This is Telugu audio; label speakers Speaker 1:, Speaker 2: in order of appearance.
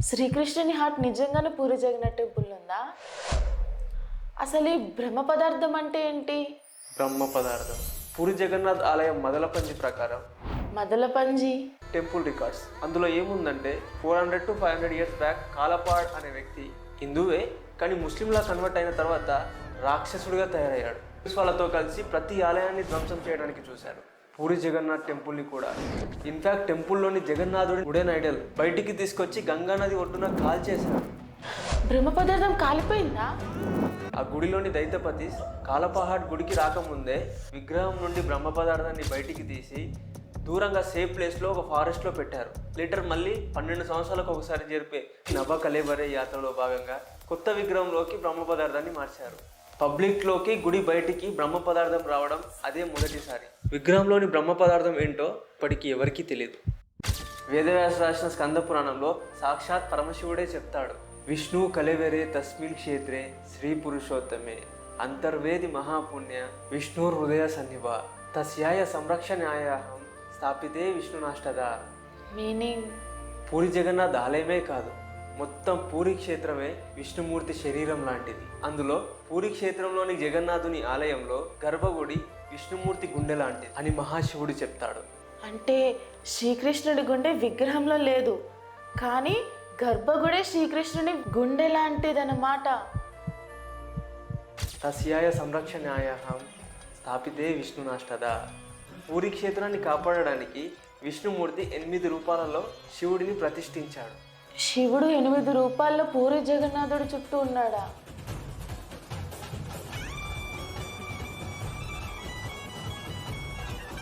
Speaker 1: శ్రీకృష్ణుని హార్ట్ నిజంగానే పూరి జగన్నాథ్ టెంపుల్ ఉందా? అసలు ఈ బ్రహ్మ పదార్థం అంటే ఏంటి?
Speaker 2: బ్రహ్మ పదార్థం పూరి జగన్నాథ్ ఆలయం మదలపంజి ప్రకారం
Speaker 1: మదలపంజి
Speaker 2: టెంపుల్ రికార్డ్స్. అందులో ఏముందంటే 400 to 500 ఇయర్స్ బ్యాక్ కాలపాడ్ అనే వ్యక్తి హిందువే కానీ ముస్లింలా కన్వర్ట్ అయిన తర్వాత రాక్షసుడిగా తయారయ్యాడు. వాళ్ళతో కలిసి ప్రతి ఆలయాన్ని ధ్వంసం చేయడానికి చూశారు. పూరి జగన్నాథ్ టెంపుల్ని కూడా. ఇన్ఫ్యాక్ట్ టెంపుల్లోని జగన్నాథుడి వుడెన్ ఐడల్ బయటికి తీసుకొచ్చి గంగా నది ఒడ్డున కాల్చేశారు.
Speaker 1: బ్రహ్మ పదార్థం కాలిపోయిందా?
Speaker 2: ఆ గుడిలోని దైతపతి కాలపహాడ్ గుడికి రాకముందే విగ్రహం నుండి బ్రహ్మ పదార్థాన్ని బయటికి తీసి దూరంగా సేఫ్ ప్లేస్లో ఒక ఫారెస్ట్లో పెట్టారు. లీటర్ మళ్ళీ 12 సంవత్సరాలకు ఒకసారి జరిపే నభ కలేబరే యాత్రలో భాగంగా కొత్త విగ్రహంలోకి బ్రహ్మ పదార్థాన్ని మార్చారు. పబ్లిక్లోకి గుడి బయటికి బ్రహ్మ పదార్థం రావడం అదే మొదటిసారి. విగ్రహంలోని బ్రహ్మ పదార్థం ఏంటో ఇప్పటికీ ఎవరికీ తెలియదు. వేదవ్యాస రాసిన స్కంద పురాణంలో సాక్షాత్ పరమశివుడే చెప్తాడు, విష్ణు కలేవరే తస్మిన్ క్షేత్రే శ్రీ పురుషోత్తమే అంతర్వేది మహాపుణ్య విష్ణు హృదయ సన్నిభ తస్యాయ సంరక్షణాయాహం స్థాపితే విష్ణునాష్టద.
Speaker 1: మీనింగ్
Speaker 2: పూరి జగన్నాథ్ ఆలయమే కాదు, మొత్తం పూరి క్షేత్రమే విష్ణుమూర్తి శరీరం లాంటిది. అందులో పూరి క్షేత్రంలోని జగన్నాథుని ఆలయంలో గర్భగుడి విష్ణుమూర్తి గుండె లాంటిది అని మహాశివుడు చెప్తాడు.
Speaker 1: అంటే శ్రీకృష్ణుడి గుండె విగ్రహంలో లేదు, కానీ గర్భగుడే శ్రీకృష్ణుని గుండె లాంటిదన్నమాట.
Speaker 2: తస్యాయ సంరక్షణాయాహం స్థాపితే విష్ణునాష్టద. పూరి క్షేత్రాన్ని కాపాడడానికి విష్ణుమూర్తి 8 రూపాలలో శివుడిని ప్రతిష్ఠించాడు.
Speaker 1: శివుడు 8 రూపాల్లో పూరి జగన్నాథుడి చుట్టూ ఉన్నాడా?